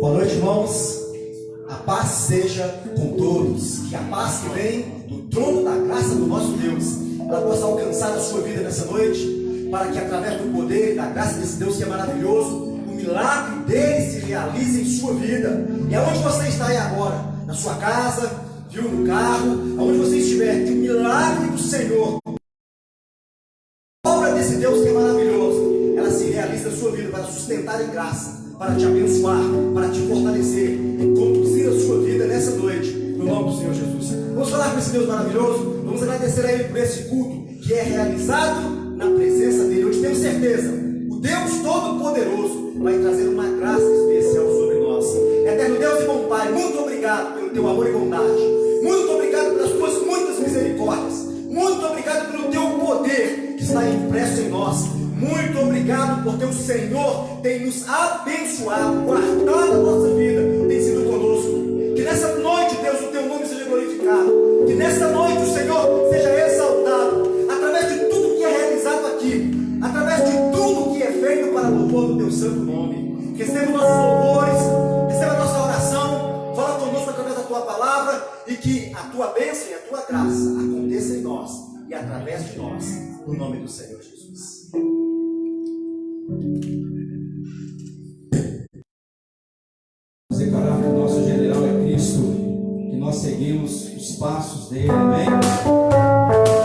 Boa noite, irmãos. A paz seja com todos. Que a paz que vem do trono da graça do nosso Deus, ela possa alcançar a sua vida nessa noite, para que através do poder e da graça desse Deus que é maravilhoso, o milagre dele se realize em sua vida. E aonde você está aí agora, na sua casa, viu, no carro, aonde você estiver, que o milagre do Senhor, a obra desse Deus que é maravilhoso, ela se realiza na sua vida para sustentar em graça, para te abençoar, para te fortalecer e conduzir a sua vida nessa noite, no nome do Senhor Jesus. Vamos falar com esse Deus maravilhoso, vamos agradecer a Ele por esse culto que é realizado na presença dEle. Eu te tenho certeza, o Deus Todo-Poderoso vai trazer uma graça especial sobre nós. Eterno Deus e bom Pai, muito obrigado pelo teu amor e bondade, muito obrigado pelas tuas muitas misericórdias, muito obrigado pelo teu poder que está impresso em nós. Muito obrigado porque o Senhor tem nos abençoado, guardado a nossa vida, tem sido conosco. Que nessa noite, Deus, o teu nome seja glorificado. Que nessa noite o Senhor seja exaltado, através de tudo que é realizado aqui, através de tudo que é feito para o louvor do teu santo nome. Receba nossos louvores, receba a nossa oração, fala conosco através da tua palavra, e que a tua bênção e a tua graça aconteça em nós e através de nós, no nome do Senhor Jesus. Declarar que o nosso general é Cristo, que nós seguimos os passos dele, amém? Poderoso é o amor.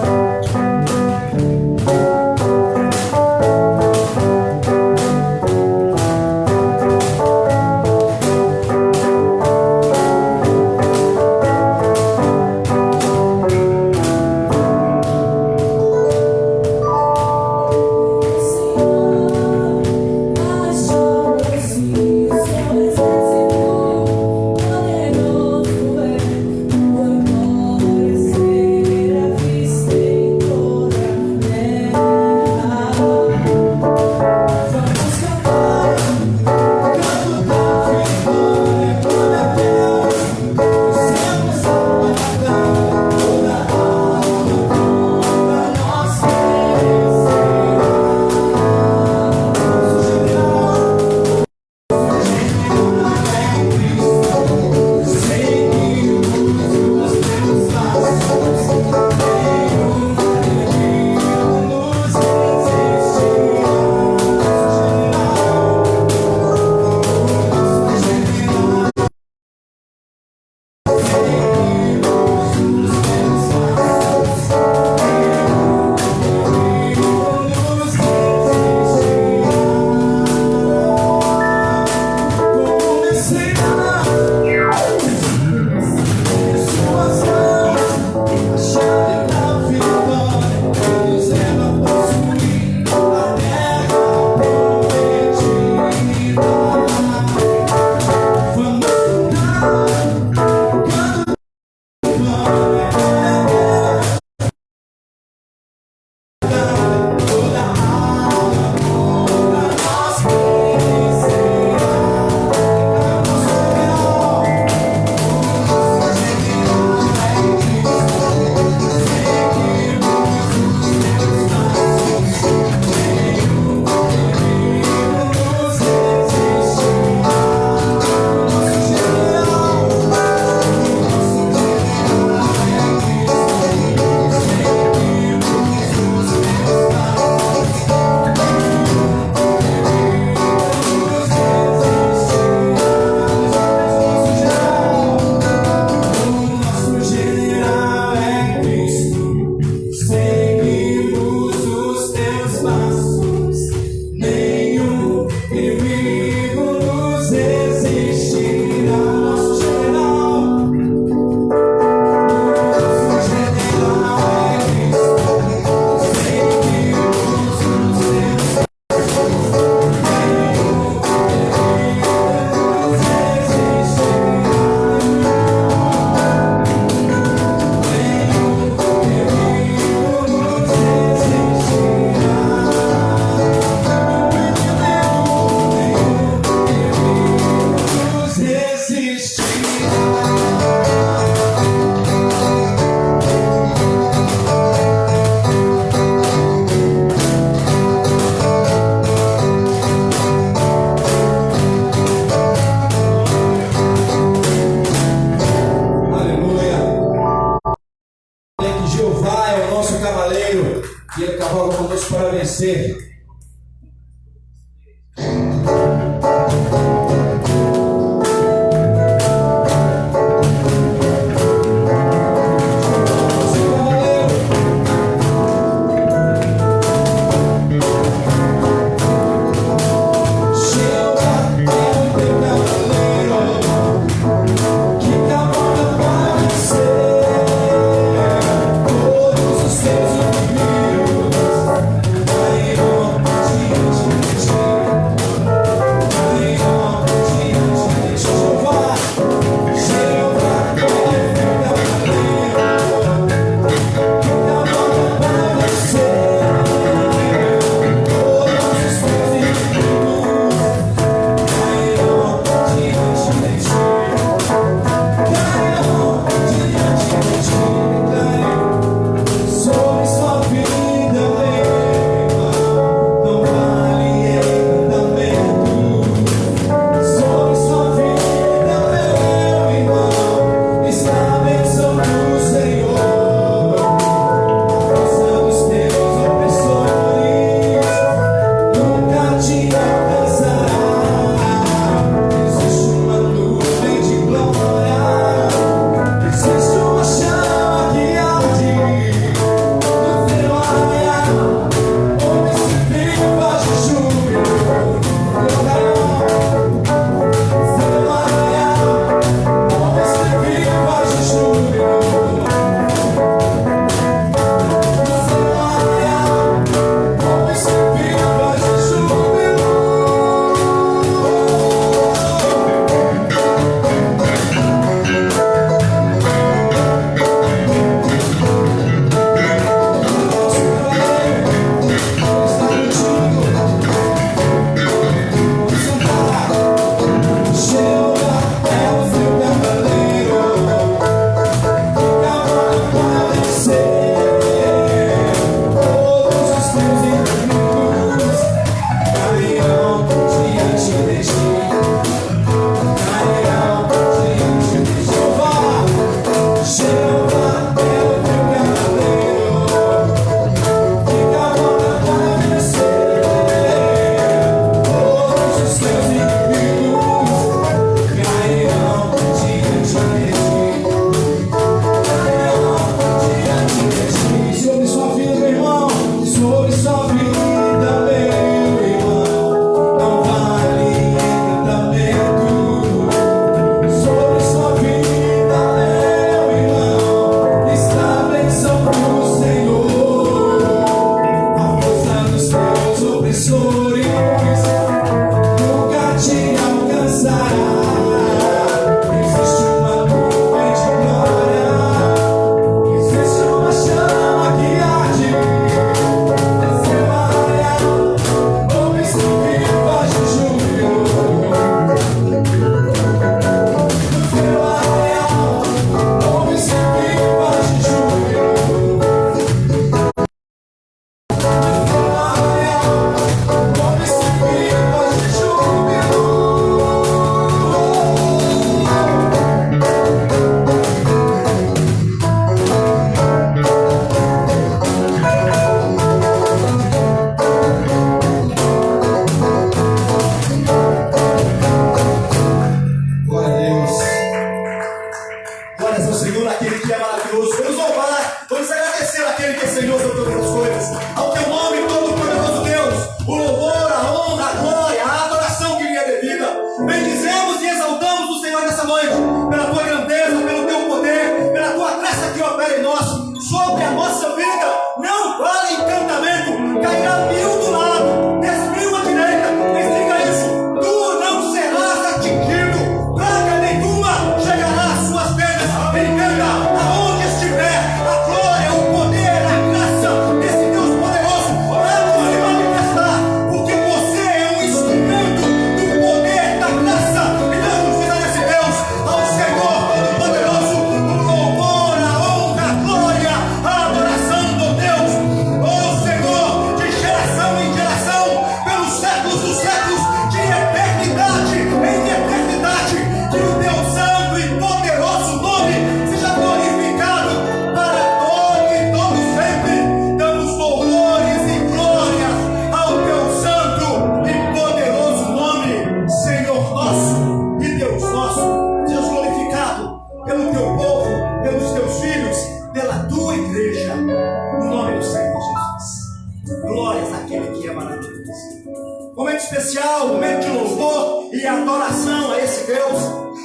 de louvor e adoração a esse Deus,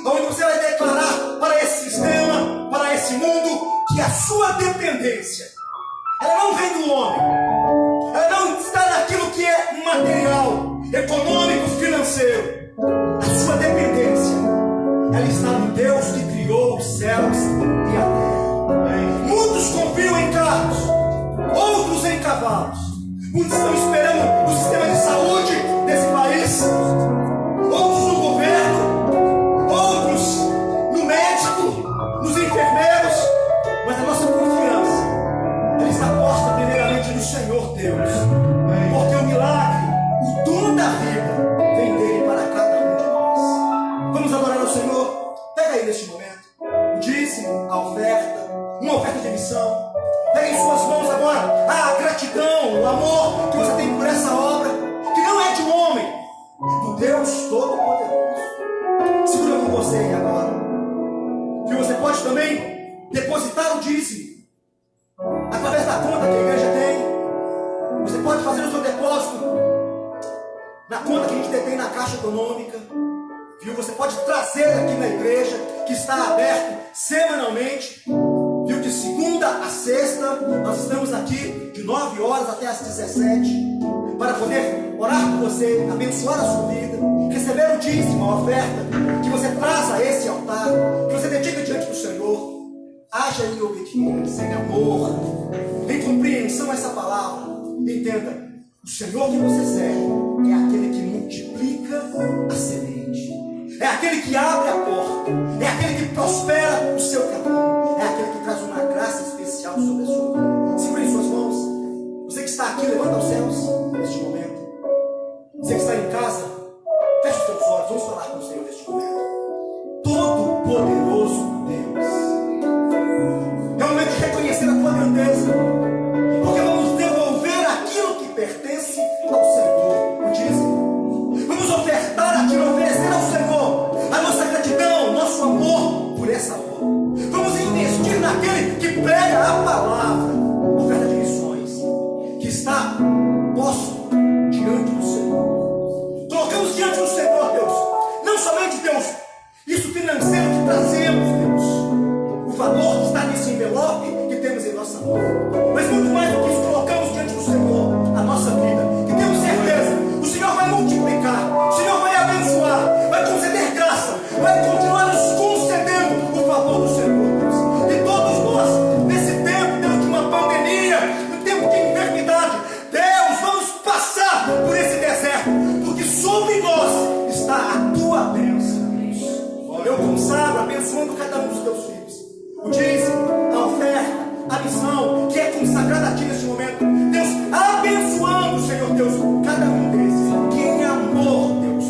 onde você vai declarar para esse sistema, para esse mundo, que a sua dependência, ela não vem do homem, ela não está naquilo que é material, econômico, financeiro. A sua dependência, ela está no Deus que criou os céus e a terra. Muitos confiam em carros, outros em cavalos. Muitos estão esperando o sistema de saúde desse país, outros no governo, outros no médico, nos enfermeiros. Mas a nossa confiança, ela está posta primeiramente no Senhor Deus, porque o milagre, o dono da vida, vem dele para cada um de nós. Vamos adorar ao Senhor. Pega aí neste momento o dízimo, a oferta, uma oferta de missão. Pega em suas mãos agora a gratidão, o amor que você tem por essa obra, que não é de um homem, é do Deus Todo-Poderoso. Segura com você aí agora, que você pode também depositar o dízimo através da conta que a igreja tem. Você pode fazer o seu depósito na conta que a gente detém na Caixa Econômica, viu? Você pode trazer aqui na igreja, que está aberto semanalmente, viu? De segunda a sexta nós estamos aqui de 9 horas até as 17, para poder orar por você, abençoar a sua vida, receber o dízimo, a oferta que você traz a esse altar, que você dedica diante do Senhor. Haja em obediência, em amor, em compreensão a essa palavra. Entenda, o Senhor que você serve é aquele que multiplica a semente, é aquele que abre a porta, é aquele que prospera o seu caminho, é aquele que traz uma graça especial sobre a sua vida. Segure em suas mãos. Você que está aqui, levanta aos céus neste momento. Você que está em casa, feche os seus olhos, vamos falar com o Senhor neste momento. Todo-Poderoso Deus, é o momento de reconhecer a tua grandeza, porque vamos devolver aquilo que pertence ao Senhor, o dízimo. Vamos ofertar a ti, oferecer ao Senhor a nossa gratidão, nosso amor por essa obra. Vamos investir naquele que prega a palavra, oferta de missões, que está posto diante do Senhor. Colocamos diante do Senhor, Deus, não somente, Deus, isso financeiro que trazemos, Deus, o valor que está nesse envelope que temos em nossa mão, mas muito mais do que isso, colocamos diante do Senhor a nossa vida, que temos certeza, o Senhor vai multiplicar, o Senhor vai abençoar, vai conceder graça, vai continuar nos concedendo o favor do Senhor, Deus. E todos nós, nesse tempo, Deus, de uma pandemia, no tempo de enfermidade, Deus, vamos passar por esse deserto, porque sobre nós está a tua bênção. Eu consagro, abençoando cada um dos teus filhos, o dízimo, a oferta, a missão que é consagrada a ti neste momento, Deus, abençoando, Senhor Deus, cada um desses, que em amor, Deus,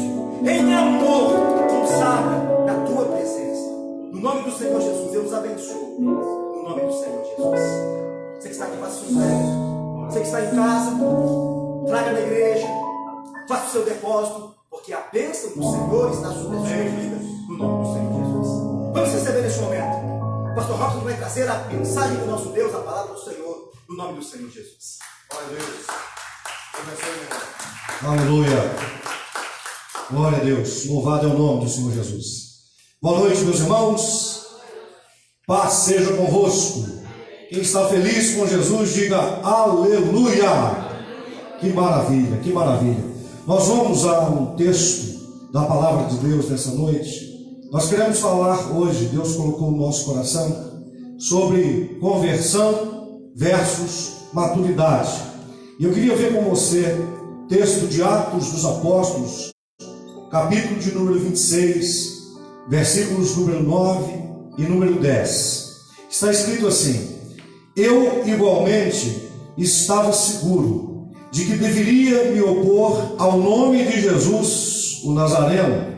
em amor, consagra na tua presença. No nome do Senhor Jesus, eu os abençoo. No nome do Senhor Jesus. Você que está aqui, faça sucesso. Você que está em casa, traga na igreja, faça o seu depósito, porque a bênção do Senhor está sobre a sua vida, no nome do Senhor Jesus. Vamos receber neste momento. O pastor Robson vai trazer a mensagem do nosso Deus, a palavra do Senhor, no nome do Senhor Jesus. Glória a Deus. Aleluia. Glória a Deus. Louvado é o nome do Senhor Jesus. Boa noite, meus irmãos. Paz seja convosco. Quem está feliz com Jesus, diga aleluia. Que maravilha, que maravilha. Nós vamos a um texto da palavra de Deus nessa noite. Nós queremos falar hoje, Deus colocou no nosso coração, sobre conversão versus maturidade. E eu queria ver com você texto de Atos dos Apóstolos, capítulo de número 26, versículos número 9 e número 10. Está escrito assim: eu igualmente estava seguro de que deveria me opor ao nome de Jesus, o Nazareno,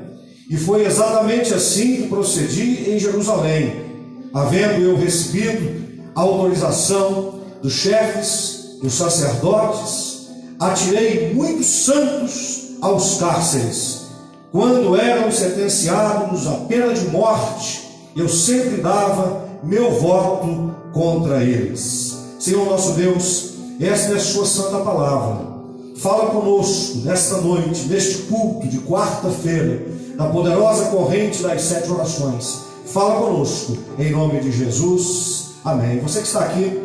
e foi exatamente assim que procedi em Jerusalém, havendo eu recebido a autorização dos chefes, dos sacerdotes, atirei muitos santos aos cárceres. Quando eram sentenciados à pena de morte, eu sempre dava meu voto contra eles. Senhor nosso Deus, esta é a sua santa palavra. fala conosco nesta noite, neste culto de quarta-feira, da poderosa corrente das 7 orações. Fala conosco, em nome de Jesus. Amém. Você que está aqui,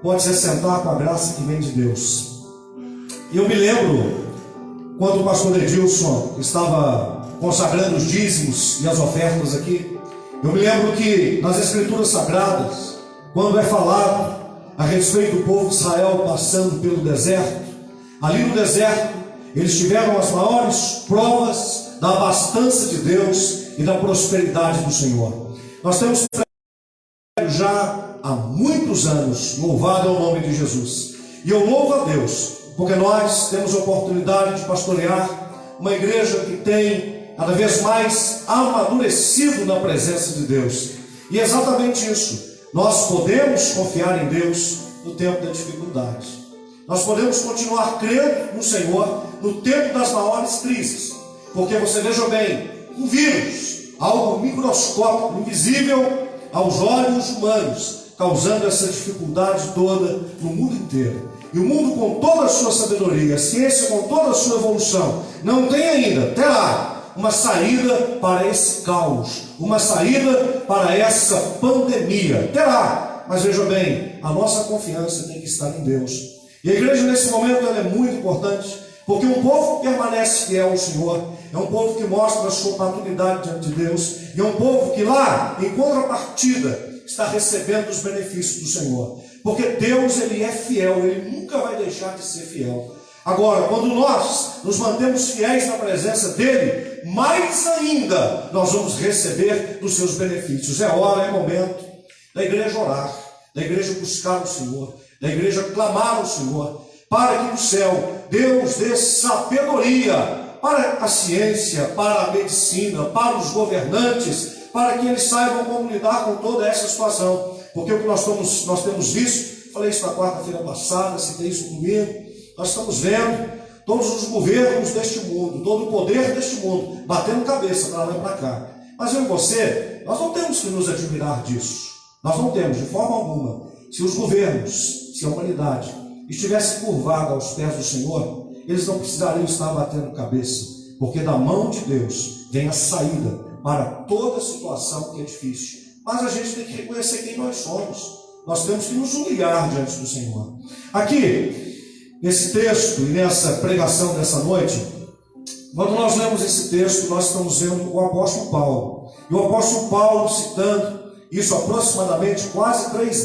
pode se sentar com a graça que vem de Deus. Eu me lembro quando o pastor Edilson estava consagrando os dízimos e as ofertas aqui. Eu me lembro que nas Escrituras Sagradas, quando é falado a respeito do povo de Israel passando pelo deserto, ali no deserto eles tiveram as maiores provas da abastança de Deus e da prosperidade do Senhor. Nós temos já há muitos anos, louvado é o nome de Jesus, e eu louvo a Deus porque nós temos a oportunidade de pastorear uma igreja que tem cada vez mais amadurecido na presença de Deus. E é exatamente isso, nós podemos confiar em Deus no tempo da dificuldade, nós podemos continuar crendo no Senhor no tempo das maiores crises, porque você veja bem, um vírus, algo microscópico, invisível aos olhos humanos, causando essa dificuldade toda no mundo inteiro. E o mundo, com toda a sua sabedoria, a ciência com toda a sua evolução, não tem ainda, terá uma saída para esse caos, uma saída para essa pandemia, terá. Mas veja bem, a nossa confiança tem que estar em Deus. E a igreja nesse momento ela é muito importante, porque um povo que permanece fiel ao Senhor é um povo que mostra a sua maturidade diante de Deus, e é um povo que lá, em contrapartida, está recebendo os benefícios do Senhor, porque Deus ele é fiel, ele nunca vai deixar de ser fiel. Agora, quando nós nos mantemos fiéis na presença dele, mais ainda nós vamos receber dos seus benefícios. É hora, é momento da igreja orar, da igreja buscar o Senhor, da igreja clamar ao Senhor, para que no céu Deus dê sabedoria para a ciência, para a medicina, para os governantes, para que eles saibam como lidar com toda essa situação. Porque o que nós temos visto, falei isso na quarta-feira passada, citei isso comigo, nós estamos vendo todos os governos deste mundo, todo o poder deste mundo, batendo cabeça para lá e para cá. Mas eu e você, nós não temos que nos admirar disso. Nós não temos, de forma alguma. Se os governos, se a humanidade estivesse curvada aos pés do Senhor, eles não precisariam estar batendo cabeça, porque da mão de Deus vem a saída para toda situação que é difícil. Mas a gente tem que reconhecer quem nós somos. Nós temos que nos humilhar diante do Senhor. Aqui, nesse texto e nessa pregação dessa noite, quando nós lemos esse texto, nós estamos vendo o apóstolo Paulo. E o apóstolo Paulo citando isso aproximadamente quase 3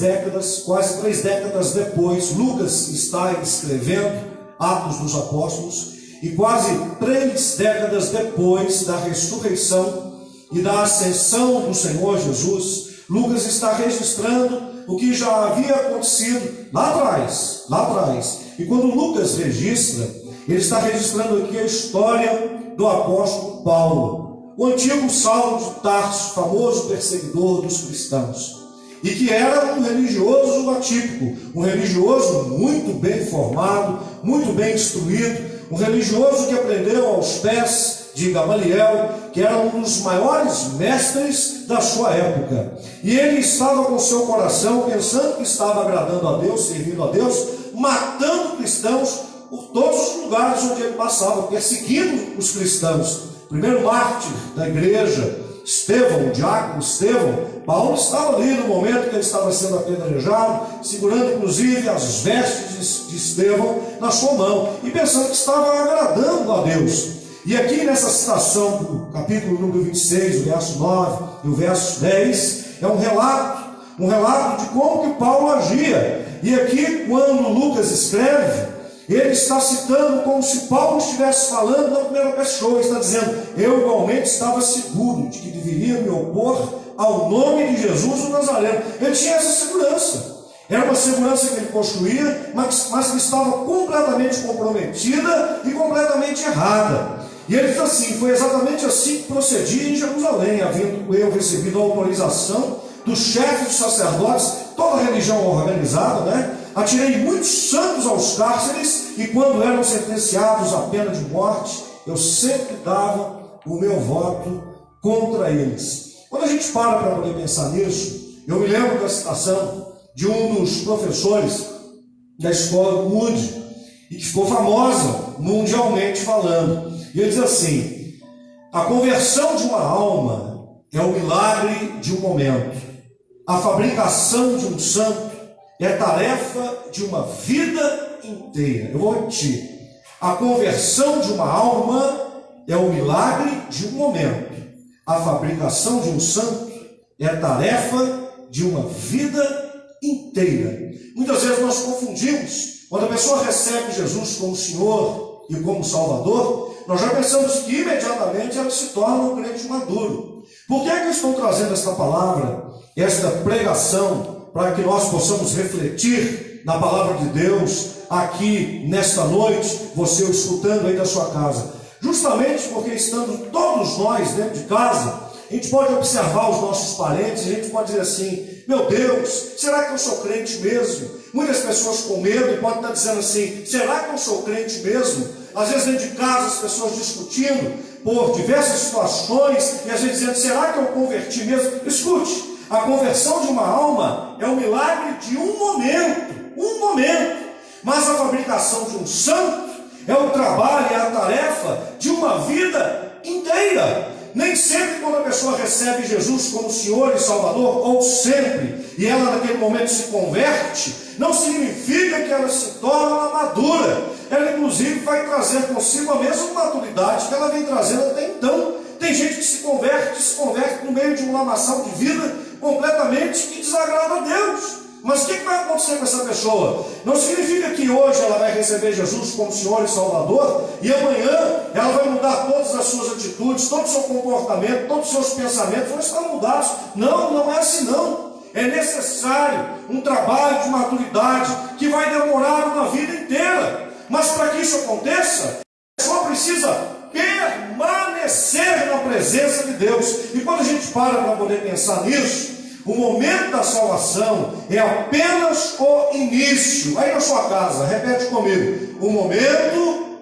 décadas depois. Lucas está escrevendo Atos dos Apóstolos, e quase 3 décadas depois da ressurreição e da ascensão do Senhor Jesus, Lucas está registrando o que já havia acontecido lá atrás. E quando Lucas registra, ele está registrando aqui a história do apóstolo Paulo, o antigo Saulo de Tarso, famoso perseguidor dos cristãos, e que era um religioso atípico, um religioso muito bem formado, muito bem instruído, um religioso que aprendeu aos pés de Gamaliel, que era um dos maiores mestres da sua época. E ele estava com seu coração, pensando que estava agradando a Deus, servindo a Deus, matando cristãos por todos os lugares onde ele passava, perseguindo os cristãos. O primeiro mártir da igreja, Estevão, o diácono Estevão, Paulo estava ali no momento que ele estava sendo apedrejado, segurando inclusive as vestes de Estevão na sua mão, e pensando que estava agradando a Deus. E aqui nessa citação do capítulo número 26, o verso 9 e o verso 10, é um relato de como que Paulo agia. E aqui, quando Lucas escreve, ele está citando como se Paulo estivesse falando na primeira pessoa. Ele está dizendo: eu igualmente estava seguro de que deveria me opor ao nome de Jesus o Nazareno. Ele tinha essa segurança. Era uma segurança que ele construía, mas que estava completamente comprometida e completamente errada. E ele diz assim: foi exatamente assim que procedi em Jerusalém, havendo eu recebido a autorização dos chefes dos sacerdotes, toda a religião organizada, Atirei muitos santos aos cárceres, e quando eram sentenciados à pena de morte, eu sempre dava o meu voto contra eles. Quando a gente para poder pensar nisso, eu me lembro da citação de um dos professores da escola Moody, e que ficou famosa mundialmente falando. E ele diz assim: a conversão de uma alma é o milagre de um momento. A fabricação de um santo é tarefa de uma vida inteira. Eu vou repetir. A conversão de uma alma é o milagre de um momento. A fabricação de um santo é tarefa de uma vida inteira. Muitas vezes nós confundimos. Quando a pessoa recebe Jesus como Senhor e como Salvador, nós já pensamos que imediatamente ela se torna um crente maduro. Por que é que eu estou trazendo esta palavra, esta pregação, para que nós possamos refletir na palavra de Deus aqui nesta noite, você o escutando aí da sua casa? Justamente porque estando todos nós dentro de casa, a gente pode observar os nossos parentes, a gente pode dizer assim: meu Deus, será que eu sou crente mesmo? Muitas pessoas com medo podem estar dizendo assim: será que eu sou crente mesmo? Às vezes dentro de casa as pessoas discutindo por diversas situações e a gente dizendo: será que eu converti mesmo? Escute, a conversão de uma alma é o milagre de um momento, mas a fabricação de um santo é o trabalho e a tarefa de uma vida inteira. Nem sempre quando a pessoa recebe Jesus como Senhor e Salvador, ou sempre, e ela naquele momento se converte, não significa que ela se torna madura. Ela inclusive vai trazer consigo a mesma maturidade que ela vem trazendo até então. Tem gente que se converte no meio de uma lamaçal de vida completamente que desagrada a Deus. Mas o que vai acontecer com essa pessoa? Não significa que hoje ela vai receber Jesus como Senhor e Salvador e amanhã ela vai mudar todas as suas atitudes, todo o seu comportamento, todos os seus pensamentos vão estar mudados. Não, não é assim não. É necessário um trabalho de maturidade que vai demorar uma vida inteira. Mas para que isso aconteça, a pessoa precisa permanecer na presença de Deus. E quando a gente para poder pensar nisso, o momento da salvação é apenas o início. Aí na sua casa, repete comigo: o momento,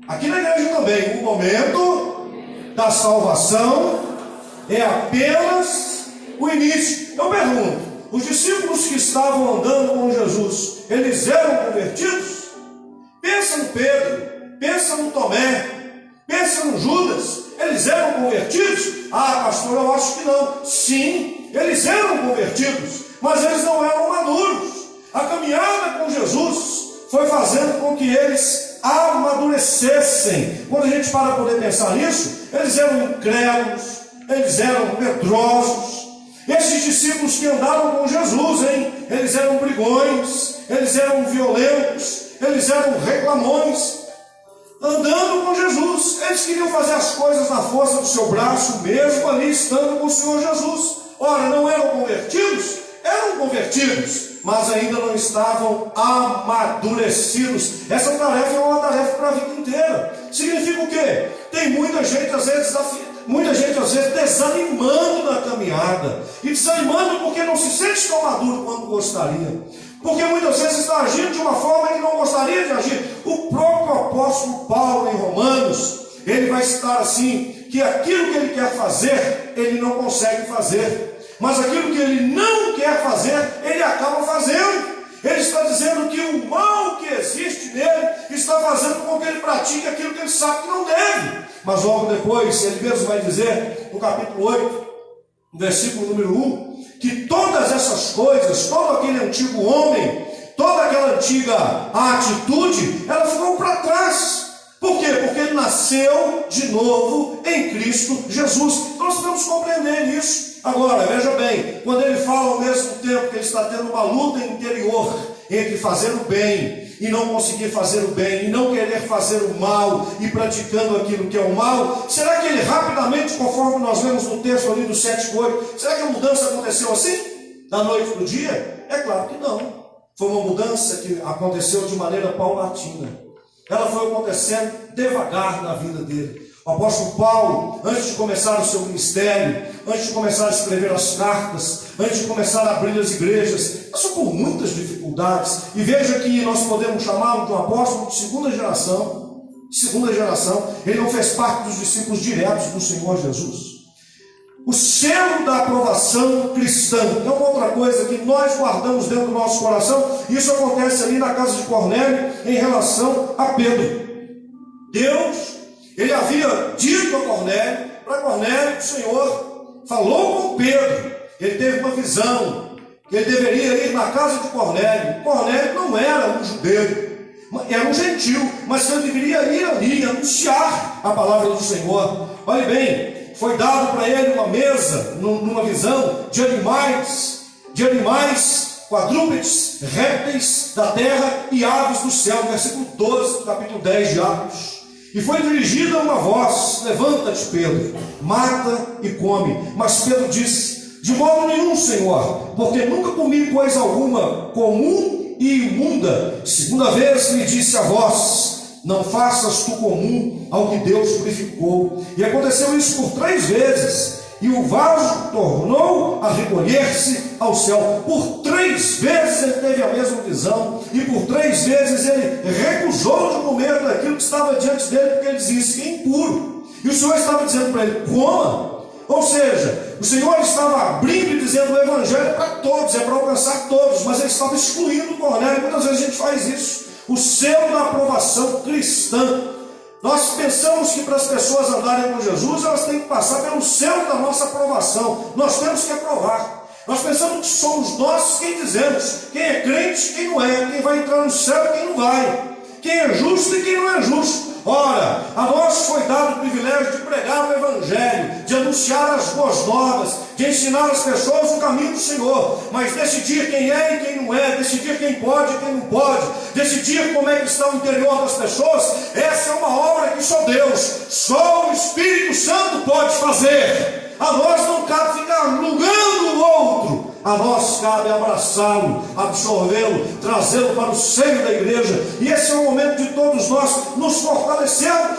aqui na igreja também, o momento da salvação é apenas o início. Eu pergunto: os discípulos que estavam andando com Jesus, eles eram convertidos? Pensa no Pedro, pensa no Tomé, pensa no Judas. Eles eram convertidos? Ah, pastor, eu acho que não. Sim, eles eram convertidos, mas eles não eram maduros. A caminhada com Jesus foi fazendo com que eles amadurecessem. Quando a gente para poder pensar nisso, eles eram incrédulos, eles eram medrosos. Esses discípulos que andaram com Jesus, eles eram brigões, eles eram violentos, eles eram reclamões. Andando com Jesus, eles queriam fazer as coisas na força do seu braço, mesmo ali estando com o Senhor Jesus. Ora, não eram convertidos? Eram convertidos, mas ainda não estavam amadurecidos. Essa tarefa é uma tarefa para a vida inteira. Significa o quê? Tem muita gente às vezes desanimando na caminhada, e desanimando porque não se sente tão maduro quanto gostaria, porque muitas vezes está agindo de uma forma que não gostaria de agir. O próprio apóstolo Paulo, em Romanos, ele vai citar assim, que aquilo que ele quer fazer, ele não consegue fazer, mas aquilo que ele não quer fazer, ele acaba fazendo. Ele está dizendo que o mal que existe nele está fazendo com que ele pratique aquilo que ele sabe que não deve. Mas logo depois, ele mesmo vai dizer, no capítulo 8, no versículo número 1, que todas essas coisas, todo aquele antigo homem, toda aquela antiga atitude, ela ficou para trás. Por quê? Porque ele nasceu de novo em Cristo Jesus. Então nós temos que compreender isso. Agora, veja bem, quando ele fala ao mesmo tempo que ele está tendo uma luta interior entre fazer o bem e não conseguir fazer o bem, e não querer fazer o mal, e praticando aquilo que é o mal, será que ele rapidamente, conforme nós vemos no texto ali do 7:8, será que a mudança aconteceu assim? Da noite para o dia? É claro que não. Foi uma mudança que aconteceu de maneira paulatina. Ela foi acontecendo devagar na vida dele. O apóstolo Paulo, antes de começar o seu ministério, antes de começar a escrever as cartas, antes de começar a abrir as igrejas, passou por muitas dificuldades. E veja que nós podemos chamá-lo de um apóstolo de segunda geração. Ele não fez parte dos discípulos diretos do Senhor Jesus. o selo da aprovação cristã. É uma outra coisa que nós guardamos dentro do nosso coração. Isso acontece ali na casa de Cornélio em relação a Pedro. Deus, ele havia dito a Cornélio, para Cornélio, o Senhor falou com Pedro. Ele teve uma visão, que ele deveria ir na casa de Cornélio. Cornélio não era um judeu, era um gentil, mas ele deveria ir ali, anunciar a palavra do Senhor. Olhe bem, foi dado para ele uma mesa, numa visão, de animais, quadrúpedes, répteis da terra e aves do céu. Versículo 12, do capítulo 10 de Atos. E foi dirigida uma voz: levanta-te, Pedro, mata e come. Mas Pedro disse: de modo nenhum, Senhor, porque nunca comi coisa alguma comum e imunda. Segunda vez me disse a voz: não faças tu comum ao que Deus purificou. E aconteceu isso por 3 vezes. E o vaso tornou a recolher-se ao céu. Por 3 vezes ele teve a mesma visão. E por 3 vezes ele recusou de comer daquilo que estava diante dele, porque ele dizia: isso é impuro. E o Senhor estava dizendo para ele: coma. Ou seja, o Senhor estava abrindo e dizendo: o Evangelho é para todos, é para alcançar todos. Mas ele estava excluindo o Cornélio. Muitas vezes a gente faz isso. O selo da aprovação cristã. Nós pensamos que para as pessoas andarem com Jesus, elas têm que passar pelo selo da nossa aprovação. Nós temos que aprovar. Nós pensamos que somos nós quem dizemos quem é crente e quem não é, quem vai entrar no céu e quem não vai, quem é justo e quem não é justo. Ora, a nós foi dado o privilégio de pregar o Evangelho, de anunciar as boas novas, de ensinar as pessoas o caminho do Senhor, mas decidir quem é e quem não é, decidir quem pode e quem não pode, decidir como é que está o interior das pessoas, essa é uma obra que só Deus, só o Espírito Santo pode fazer. A nós não cabe ficar julgando o outro, a nós cabe abraçá-lo, absorvê-lo, trazê-lo para o seio da igreja. E esse é o momento de todos nós nos fortalecermos.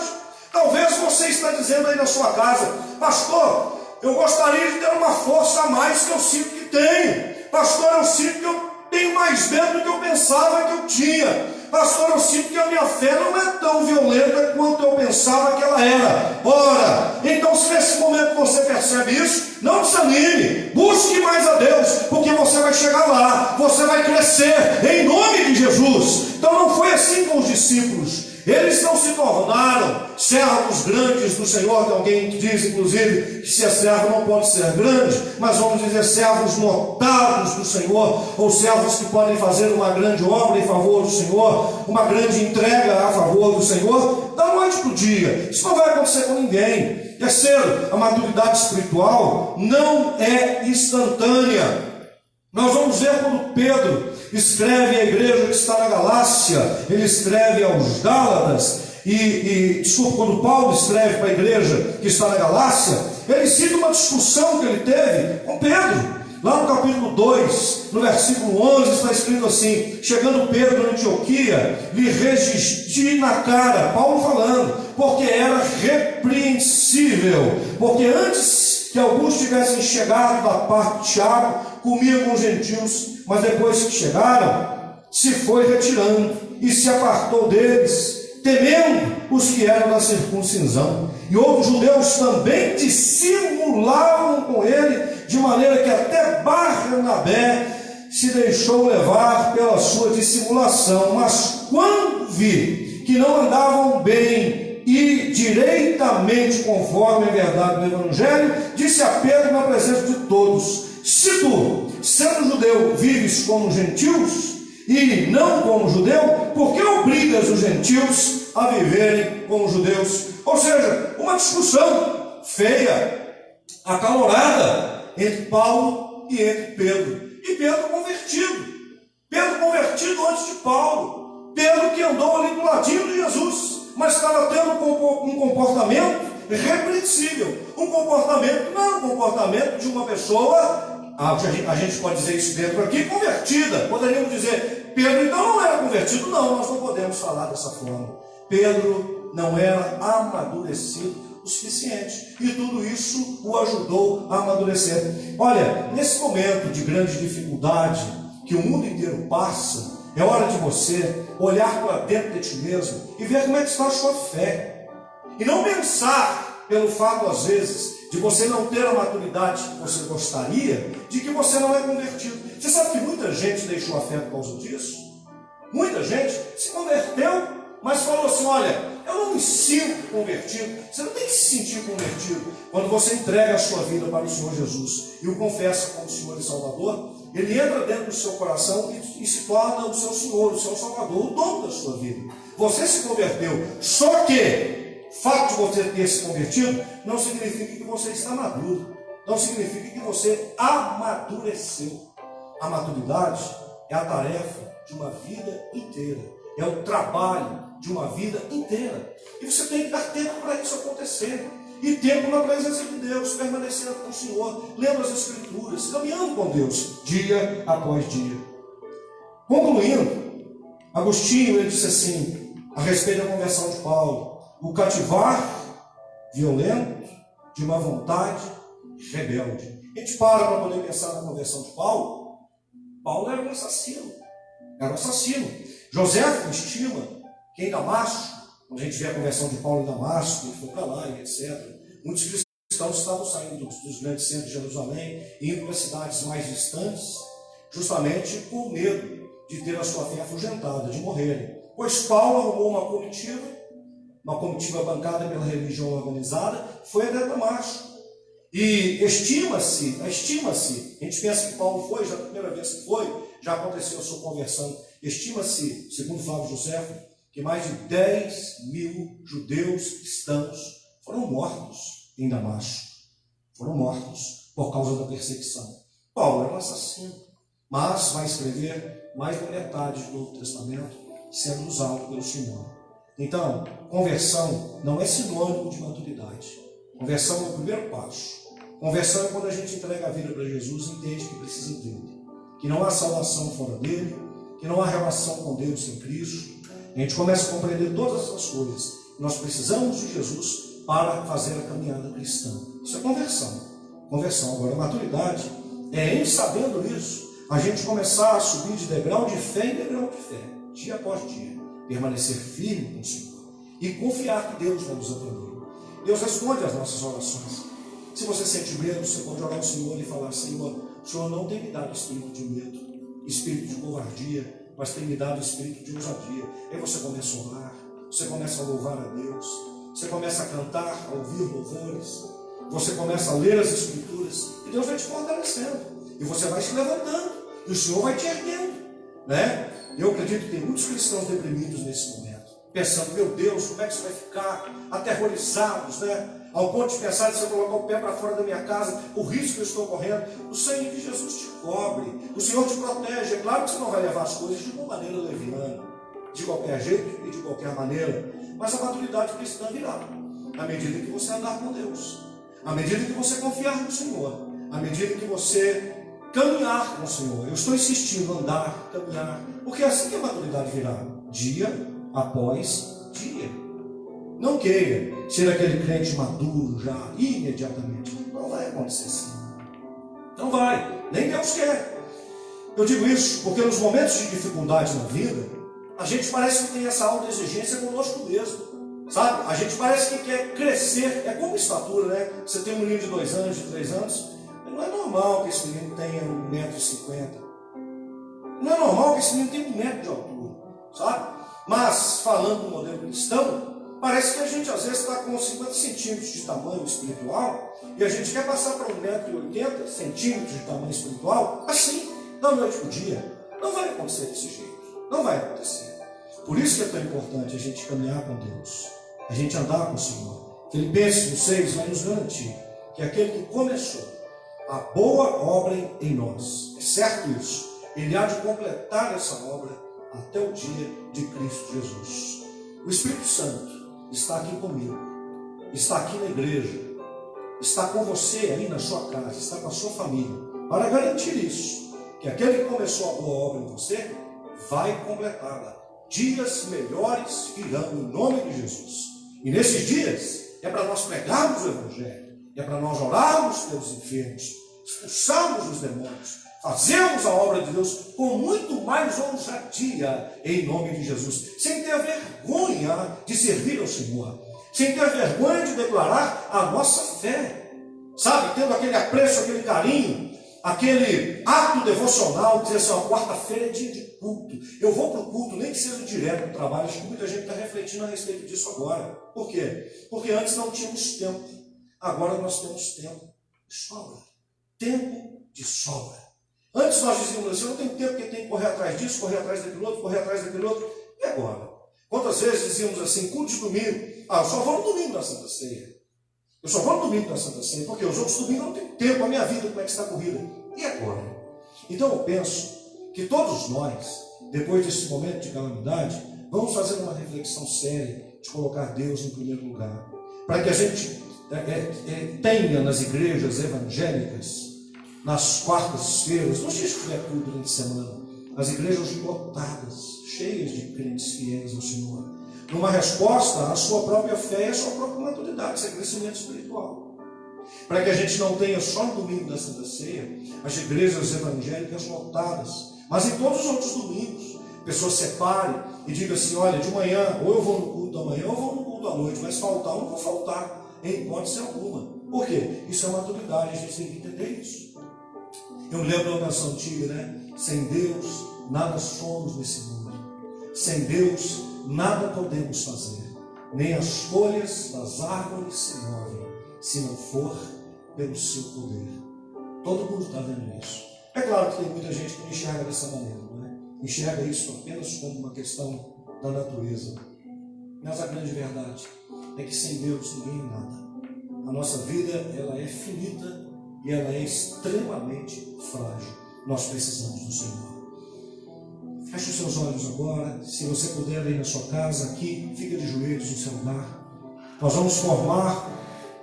Talvez você está dizendo aí na sua casa: pastor, eu gostaria de ter uma força a mais que eu sinto que tenho. Pastor, eu sinto que eu tenho mais medo do que eu pensava que eu tinha. Pastor, eu sinto que a minha fé não é tão violenta quanto eu pensava que ela era. Ora, então se nesse momento você percebe isso, não desanime, busque mais a Deus, porque você vai chegar lá, você vai crescer, em nome de Jesus. Então não foi assim com os discípulos. Eles não se tornaram servos grandes do Senhor, que alguém diz inclusive que se é servo não pode ser grande, mas vamos dizer servos notáveis do Senhor, ou servos que podem fazer uma grande obra em favor do Senhor, uma grande entrega a favor do Senhor, da noite para o dia. Isso não vai acontecer com ninguém. Terceiro, a maturidade espiritual não é instantânea. Nós vamos ver quando Pedro escreve à igreja que está na Galácia, ele escreve aos Gálatas, quando Paulo escreve para a igreja que está na Galácia, ele cita uma discussão que ele teve com Pedro. Lá no capítulo 2, no versículo 11, está escrito assim: chegando Pedro na Antioquia, lhe resisti na cara, Paulo falando, porque era repreensível, porque antes que alguns tivessem chegado da parte de Tiago, comia com os gentios, mas depois que chegaram, se foi retirando e se apartou deles, temendo os que eram da circuncisão. E outros judeus também dissimulavam com ele, de maneira que até Barnabé se deixou levar pela sua dissimulação. Mas quando vi que não andavam bem e direitamente conforme a verdade do Evangelho, disse a Pedro na presença de todos: se tu, sendo judeu, vives como gentios e não como judeu, por que obrigas os gentios a viverem como judeus? Ou seja, uma discussão feia, acalorada entre Paulo e entre Pedro. E Pedro convertido. Pedro convertido antes de Paulo. Pedro que andou ali do ladinho de Jesus, mas estava tendo um comportamento repreensível. Um comportamento, não um comportamento de uma pessoa, a gente pode dizer isso dentro aqui, convertida. Poderíamos dizer: Pedro então não era convertido. Não, nós não podemos falar dessa forma. Pedro não era amadurecido o suficiente, e tudo isso o ajudou a amadurecer. Olha, nesse momento de grande dificuldade que o mundo inteiro passa, é hora de você olhar para dentro de ti mesmo e ver como é que está a sua fé, e não pensar pelo fato às vezes de você não ter a maturidade que você gostaria, de que você não é convertido. Você sabe que muita gente deixou a fé por causa disso? Muita gente se converteu, mas falou assim: olha, eu não me sinto convertido. Você não tem que se sentir convertido. Quando você entrega a sua vida para o Senhor Jesus e o confessa como Senhor e Salvador, Ele entra dentro do seu coração e se torna o seu Senhor, o seu Salvador, o dono da sua vida. Você se converteu, só que o fato de você ter se convertido não significa que você está maduro, não significa que você amadureceu. A maturidade é a tarefa de uma vida inteira, é o trabalho de uma vida inteira. E você tem que dar tempo para isso acontecer. E tempo na presença de Deus, permanecendo com o Senhor, lendo as Escrituras, caminhando com Deus, dia após dia. Concluindo, Agostinho ele disse assim, a respeito da conversão de Paulo: o cativar violento de uma vontade rebelde. A gente para poder pensar na conversão de Paulo. Paulo era um assassino. Era um assassino. José estima que em Damasco, quando a gente vê a conversão de Paulo em Damasco, ele foi para lá e etc., muitos cristãos estavam saindo dos grandes centros de Jerusalém e indo para cidades mais distantes, justamente com medo de ter a sua fé afugentada, de morrerem. Pois Paulo arrumou uma comitiva bancada pela religião organizada, foi até Damasco. E estima-se, a gente pensa que Paulo foi, já a primeira vez que foi, já aconteceu a sua conversão. Estima-se, segundo Flávio Josefo, que mais de 10.000 judeus cristãos foram mortos em Damasco. Foram mortos por causa da perseguição. Paulo era um assassino, mas vai escrever mais da metade do Novo Testamento sendo usado pelo Senhor. Então, conversão não é sinônimo de maturidade. Conversão é o primeiro passo. Conversão é quando a gente entrega a vida para Jesus e entende que precisa dele, que não há salvação fora dele, que não há relação com Deus sem Cristo. A gente começa a compreender todas essas coisas. Nós precisamos de Jesus para fazer a caminhada cristã. Isso é conversão. Conversão. Agora, a maturidade é, em sabendo isso, a gente começar a subir de degrau de fé em degrau de fé, dia após dia, permanecer firme com o Senhor e confiar que Deus vai nos atender. Deus responde às nossas orações. Se você sente medo, você pode orar ao Senhor e falar: Senhor, o Senhor não tem me dado espírito de medo, espírito de covardia, mas tem me dado espírito de ousadia. Aí você começa a orar, você começa a louvar a Deus, você começa a cantar, a ouvir louvores, você começa a ler as Escrituras, e Deus vai te fortalecendo, e você vai se levantando, e o Senhor vai te erguendo, né? Eu acredito que tem muitos cristãos deprimidos nesse momento, pensando: meu Deus, como é que isso vai ficar? Aterrorizados, né? Ao ponto de pensar, se eu colocar o pé para fora da minha casa, o risco que eu estou correndo. O sangue de Jesus te cobre, o Senhor te protege. É claro que você não vai levar as coisas de uma maneira leviana, de qualquer jeito e de qualquer maneira, mas a maturidade cristã virá à medida que você andar com Deus, à medida que você confiar no Senhor, à medida que você caminhar com o Senhor. Eu estou insistindo, andar, caminhar, porque é assim que a maturidade virá, dia após dia. Não queira ser aquele crente maduro já, imediatamente. Não vai acontecer assim. Não vai, nem Deus quer. Eu digo isso porque nos momentos de dificuldade na vida, a gente parece que tem essa autoexigência conosco mesmo. Sabe? A gente parece que quer crescer, é como estatura, né? Você tem um menino de 2 anos, de 3 anos, não é normal que esse menino tenha 1,50 m. Não é normal que esse menino tenha 1 metro de altura, sabe? Mas, falando no modelo cristão, parece que a gente às vezes está com 50 centímetros de tamanho espiritual e a gente quer passar para 1,80 m de tamanho espiritual, assim, da noite para o dia. Não vai acontecer desse jeito. Não vai acontecer. Por isso que é tão importante a gente caminhar com Deus, a gente andar com o Senhor. Filipenses 6 vai nos garantir que aquele que começou a boa obra em nós, é certo isso, ele há de completar essa obra até o dia de Cristo Jesus. O Espírito Santo está aqui comigo, está aqui na igreja, está com você aí na sua casa, está com a sua família, para garantir isso, que aquele que começou a boa obra em você, vai completá-la. Dias melhores virão em nome de Jesus. E nesses dias, é para nós pregarmos o Evangelho, é para nós orarmos pelos enfermos, expulsarmos os demônios, fazermos a obra de Deus com muito mais ousadia em nome de Jesus, sem ter vergonha de servir ao Senhor, sem ter vergonha de declarar a nossa fé. sabe, tendo aquele apreço, aquele carinho, aquele ato devocional, dizer assim, ó, quarta-feira é dia de culto, eu vou para o culto, nem que seja direto no trabalho. Acho que muita gente está refletindo a respeito disso agora. Por quê? Porque antes não tínhamos tempo, agora nós temos tempo de sobra. Tempo de sobra. Antes nós dizíamos assim, eu não tenho tempo porque tem que correr atrás disso, correr atrás daquele outro, correr atrás daquele outro. E agora? Quantas vezes dizíamos assim, culto de domingo, eu só vou no domingo na Santa Ceia. Eu só vou no domingo na Santa Ceia, porque os outros domingos eu não tenho tempo, a minha vida, como é que está corrida. E agora? Então eu penso que todos nós, depois desse momento de calamidade, vamos fazer uma reflexão séria de colocar Deus em primeiro lugar. Para que a gente tenha nas igrejas evangélicas, nas quartas-feiras, nos dias que tiver culto durante a semana, as igrejas lotadas, cheias de crentes fiéis ao Senhor, numa resposta à sua própria fé e à sua própria maturidade, seu crescimento espiritual. Para que a gente não tenha só no domingo da Santa Ceia as igrejas evangélicas lotadas, mas em todos os outros domingos, pessoas separem e digam assim, olha, de manhã, ou eu vou no culto da manhã, ou eu vou no culto da noite, mas faltar, eu não vou faltar, em hipótese alguma. Por quê? Isso é maturidade, a gente tem que entender isso. Eu lembro da canção antiga, né? Sem Deus, nada somos nesse mundo. Sem Deus, nada podemos fazer. Nem as folhas das árvores se movem, se não for pelo seu poder. Todo mundo está vendo isso. É claro que tem muita gente que não enxerga dessa maneira, não é? Enxerga isso apenas como uma questão da natureza. Mas a grande verdade é que sem Deus ninguém é nada. A nossa vida, ela é finita e ela é extremamente frágil. Nós precisamos do Senhor. Feche os seus olhos agora. Se você puder ir na sua casa, aqui, fica de joelhos no seu lugar. Nós vamos formar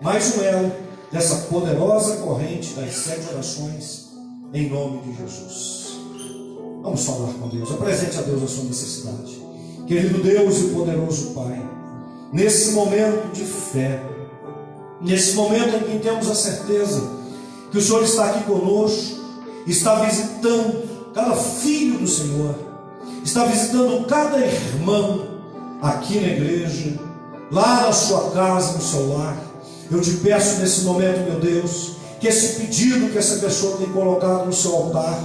mais um elo dessa poderosa corrente das 7 orações em nome de Jesus. Vamos falar com Deus. Apresente a Deus a sua necessidade. Querido Deus e poderoso Pai, nesse momento de fé, nesse momento em que temos a certeza que o Senhor está aqui conosco, está visitando cada filho do Senhor, está visitando cada irmão aqui na igreja, lá na sua casa, no seu lar. Eu te peço nesse momento, meu Deus, que esse pedido que essa pessoa tem colocado no seu altar,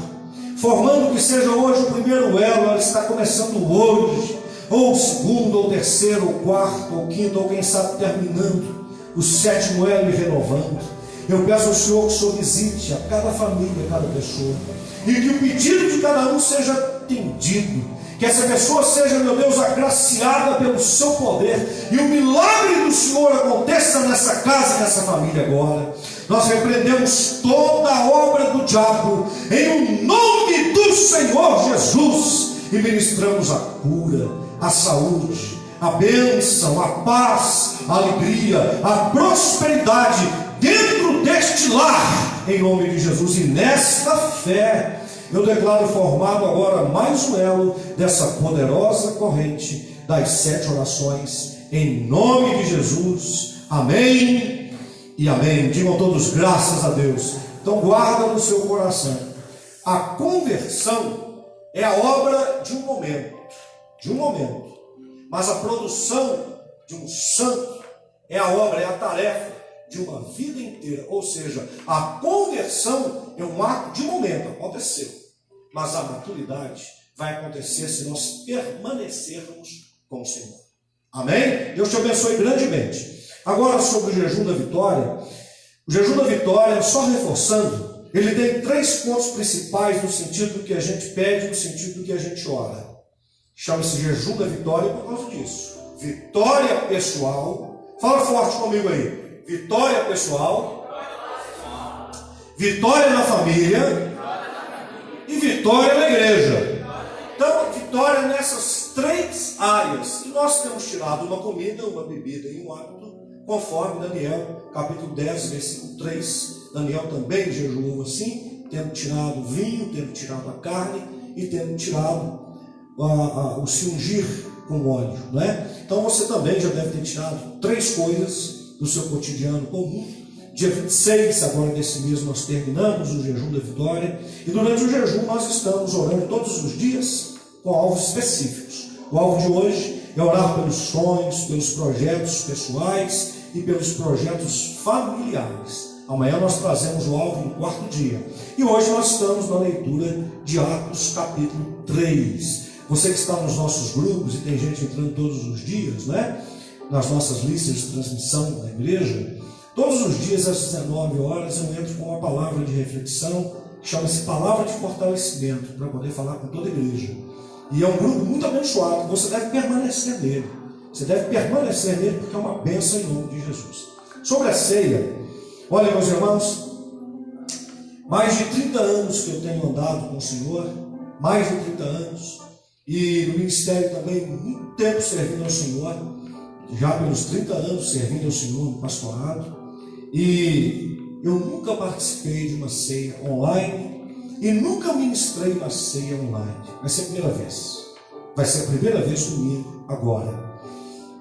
formando que seja hoje o primeiro elo, ela está começando hoje, ou o segundo, ou o terceiro, ou o quarto, ou o quinto, ou quem sabe terminando o 7º elo e renovando. Eu peço ao Senhor que o Senhor visite a cada família, a cada pessoa, e que o pedido de cada um seja atendido, que essa pessoa seja, meu Deus, agraciada pelo seu poder, e o milagre do Senhor aconteça nessa casa, nessa família agora. Nós repreendemos toda a obra do diabo em nome do Senhor Jesus e ministramos a cura, a saúde, a bênção, a paz, a alegria, a prosperidade dentro deste lar, em nome de Jesus. E nesta fé eu declaro formado agora mais um elo dessa poderosa corrente das 7 orações, em nome de Jesus. Amém e amém. Digam todos graças a Deus. Então guarda no seu coração, a conversão é a obra de um momento, mas a produção de um santo é a obra, é a tarefa de uma vida inteira. Ou seja, a conversão é um ato de momento, aconteceu, mas a maturidade vai acontecer se nós permanecermos com o Senhor. Amém? Deus te abençoe grandemente. Agora sobre o jejum da vitória. O jejum da vitória, só reforçando, ele tem 3 pontos principais no sentido do que a gente pede, no sentido do que a gente ora. Chama-se jejum da vitória por causa disso. Vitória pessoal. Fala forte comigo aí. Vitória pessoal, vitória na família e vitória na igreja. Então, vitória nessas 3 áreas. E nós temos tirado uma comida, uma bebida e um hábito, conforme Daniel, capítulo 10, versículo 3. Daniel também jejuou assim, tendo tirado o vinho, tendo tirado a carne e tendo tirado o se ungir com óleo, não é? Então você também já deve ter tirado 3 coisas do seu cotidiano comum. Dia 26, agora desse mês, nós terminamos o jejum da vitória, e durante o jejum nós estamos orando todos os dias com alvos específicos. O alvo de hoje é orar pelos sonhos, pelos projetos pessoais e pelos projetos familiares. Amanhã nós trazemos o alvo no 4º dia. E hoje nós estamos na leitura de Atos capítulo 3. Você que está nos nossos grupos, e tem gente entrando todos os dias, né? Nas nossas listas de transmissão da igreja, todos os dias às 19 horas eu entro com uma palavra de reflexão, que chama-se Palavra de Fortalecimento, para poder falar com toda a igreja. E é um grupo muito abençoado, você deve permanecer nele. Você deve permanecer nele porque é uma bênção em nome de Jesus. Sobre a ceia, olha, meus irmãos, mais de 30 anos que eu tenho andado com o Senhor, mais de 30 anos, e no ministério também, muito tempo servindo ao Senhor, já pelos 30 anos servindo ao Senhor no pastorado, e eu nunca participei de uma ceia online, e nunca ministrei uma ceia online. Vai ser a primeira vez. Vai ser a primeira vez comigo agora.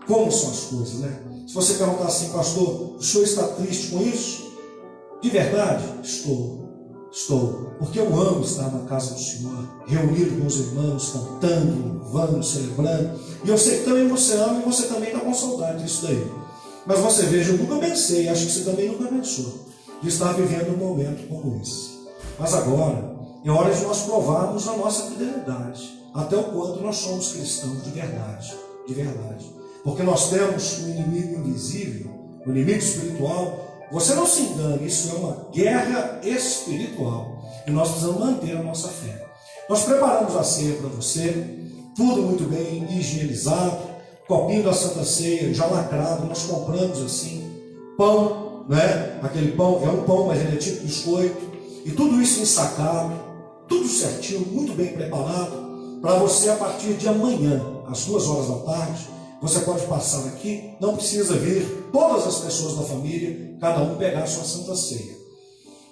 Como são as coisas, né? Se você perguntar assim, pastor, o senhor está triste com isso? De verdade, estou. Porque eu amo estar na casa do Senhor, reunido com os irmãos, cantando, louvando, celebrando. E eu sei que também você ama e você também está com saudade disso daí. Mas você veja, eu nunca pensei, acho que você também nunca pensou, de estar vivendo um momento como esse. Mas agora, é hora de nós provarmos a nossa fidelidade, até o quanto nós somos cristãos de verdade, de verdade. Porque nós temos um inimigo invisível, um inimigo espiritual. Você não se engane, isso é uma guerra espiritual. E nós precisamos manter a nossa fé. Nós preparamos a ceia para você, tudo muito bem higienizado, copinho da Santa Ceia já lacrado. Nós compramos assim, pão, né? Aquele pão, é um pão, mas ele é tipo biscoito. E tudo isso ensacado, tudo certinho, muito bem preparado, para você a partir de amanhã, às 2 horas da tarde, você pode passar aqui, não precisa vir todas as pessoas da família, cada um pegar a sua Santa Ceia.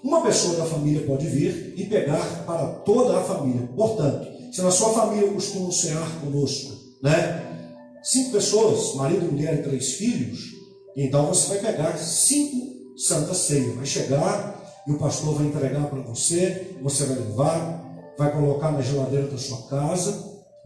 Uma pessoa da família pode vir e pegar para toda a família. Portanto, se na sua família costumam cear conosco, né? 5 pessoas, marido, mulher e 3 filhos, então você vai pegar 5 Santa Ceia. Vai chegar e o pastor vai entregar para você, você vai levar, vai colocar na geladeira da sua casa,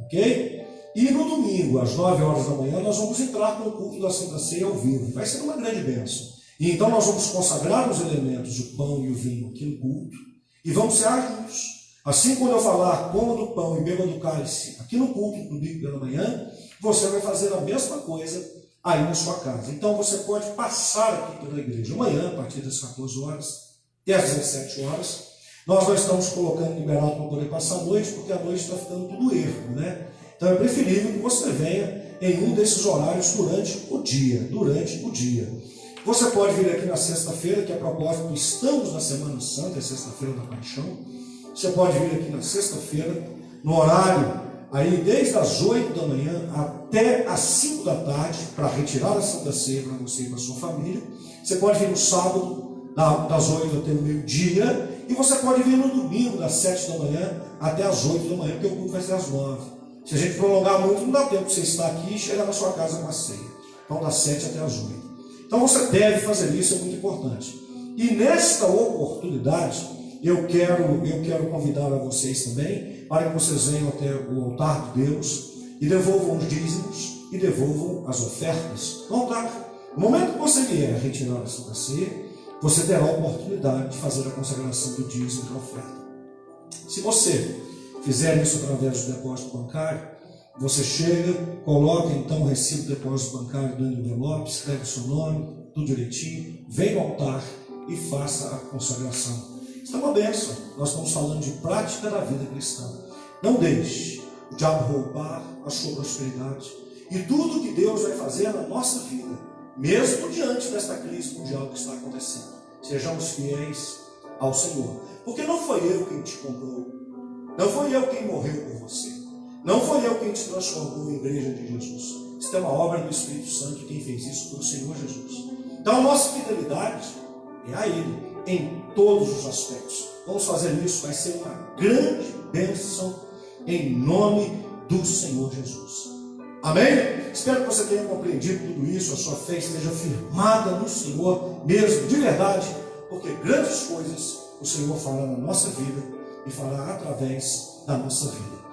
ok? E no domingo, às 9 horas da manhã, nós vamos entrar com o culto da Santa Ceia ao vivo. Vai ser uma grande bênção. E então nós vamos consagrar os elementos, o pão e o vinho, aqui no culto, e vamos cear juntos. Assim, quando eu falar, coma do pão e beba do cálice, aqui no culto, no domingo pela manhã, você vai fazer a mesma coisa aí na sua casa. Então você pode passar aqui pela igreja amanhã, a partir das 14 horas, até às 17 horas. Nós não estamos colocando liberado para poder passar a noite, porque a noite está ficando tudo erro, né? Então é preferível que você venha em um desses horários durante o dia. Você pode vir aqui na sexta-feira, que a propósito estamos na Semana Santa, é sexta-feira da Paixão. Você pode vir aqui na sexta-feira, no horário, aí desde as 8 da manhã até as 5 da tarde, para retirar a Santa Ceia para você e para a sua família. Você pode vir no sábado, das 8 até o meio-dia, e você pode vir no domingo, das 7 da manhã até as 8 da manhã, porque o culto vai ser às 9. Se a gente prolongar muito, não dá tempo de você estar aqui e chegar na sua casa com a ceia. Então, das 7 até as 8. Então, você deve fazer isso, é muito importante. E nesta oportunidade, eu quero convidar a vocês também, para que vocês venham até o altar de Deus e devolvam os dízimos e devolvam as ofertas no altar. No momento que você vier retirar a Santa Ceia, você terá a oportunidade de fazer a consagração do dízimo e da oferta. Se você fizer isso através do depósito bancário, você chega, coloca então o recibo do depósito bancário dentro do envelope, escreve o seu nome, tudo direitinho, vem ao altar e faça a consagração. Isso é uma bênção. Nós estamos falando de prática da vida cristã. Não deixe o diabo roubar a sua prosperidade e tudo que Deus vai fazer na nossa vida, mesmo diante desta crise mundial que está acontecendo. Sejamos fiéis ao Senhor, porque não foi eu quem te comprou. Não foi eu quem morreu por você. Não foi eu quem te transformou em igreja de Jesus. Isso é uma obra do Espírito Santo. Quem fez isso foi o Senhor Jesus. Então a nossa fidelidade é a Ele, em todos os aspectos. Vamos fazer isso, vai ser uma grande bênção em nome do Senhor Jesus. Amém? Espero que você tenha compreendido tudo isso, a sua fé esteja firmada no Senhor mesmo, de verdade, porque grandes coisas o Senhor fará na nossa vida e fará através da nossa vida.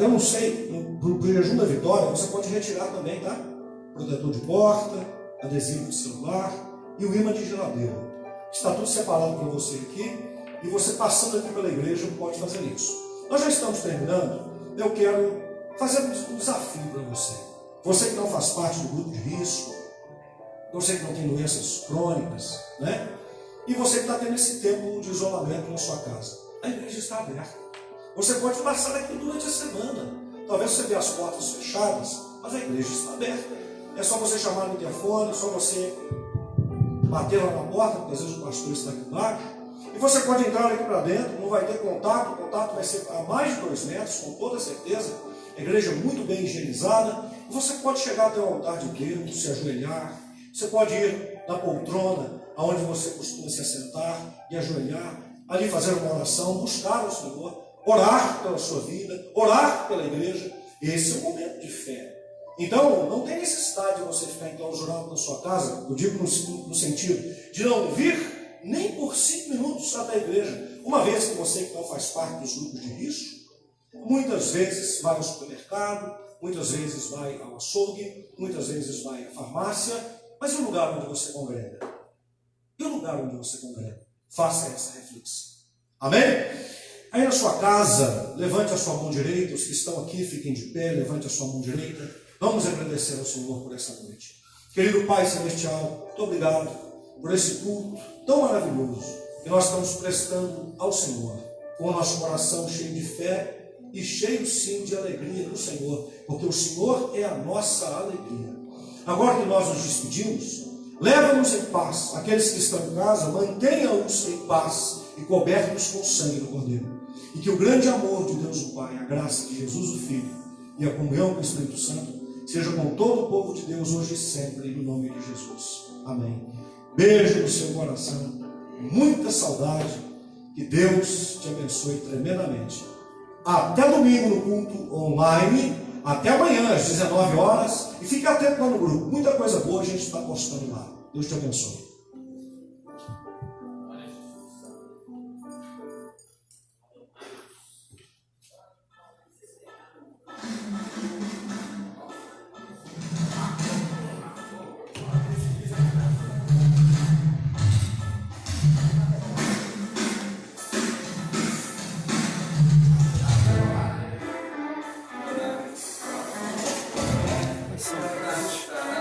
Eu não sei, para o jejum da vitória, você pode retirar também, tá? Protetor de porta, adesivo de celular e o imã de geladeira. Está tudo separado para você aqui. E você passando aqui pela igreja pode fazer isso. Nós já estamos terminando. Eu quero fazer um desafio para você. Você que não faz parte do grupo de risco, você que não tem doenças crônicas, né? E você que está tendo esse tempo de isolamento na sua casa. A igreja está aberta. Você pode passar aqui durante a semana. Talvez você veja as portas fechadas, mas a igreja está aberta. É só você chamar no interfone, é só você bater lá na porta, porque às vezes o pastor está aqui embaixo. E você pode entrar aqui para dentro, não vai ter contato, o contato vai ser a mais de 2 metros, com toda certeza. A igreja é muito bem higienizada. E você pode chegar até o altar de Deus, se ajoelhar. Você pode ir na poltrona, aonde você costuma se assentar e ajoelhar, ali fazer uma oração, buscar o Senhor, orar pela sua vida, orar pela igreja. Esse é o momento de fé. Então, não tem necessidade de você ficar enclausurado na sua casa, eu digo no sentido de não vir nem por 5 minutos até a igreja, uma vez que você que não faz parte dos grupos de risco, muitas vezes vai ao supermercado, muitas vezes vai ao açougue, muitas vezes vai à farmácia, mas e o lugar onde você congrega? E o lugar onde você congrega? Faça essa reflexão. Amém? Aí na sua casa, levante a sua mão direita, os que estão aqui fiquem de pé, levante a sua mão direita. Vamos agradecer ao Senhor por essa noite. Querido Pai Celestial, muito obrigado por esse culto tão maravilhoso que nós estamos prestando ao Senhor, com o nosso coração cheio de fé e cheio sim de alegria do Senhor, porque o Senhor é a nossa alegria. Agora que nós nos despedimos, leva-nos em paz. Aqueles que estão em casa, mantenha-os em paz e cobertos com o sangue do Cordeiro. E que o grande amor de Deus o Pai, a graça de Jesus o Filho e a comunhão com o Espírito Santo seja com todo o povo de Deus hoje e sempre, no nome de Jesus. Amém. Beijo no seu coração, muita saudade, que Deus te abençoe tremendamente. Até domingo no culto online, até amanhã às 19 horas, e fique atento lá no grupo, muita coisa boa a gente está postando lá. Deus te abençoe.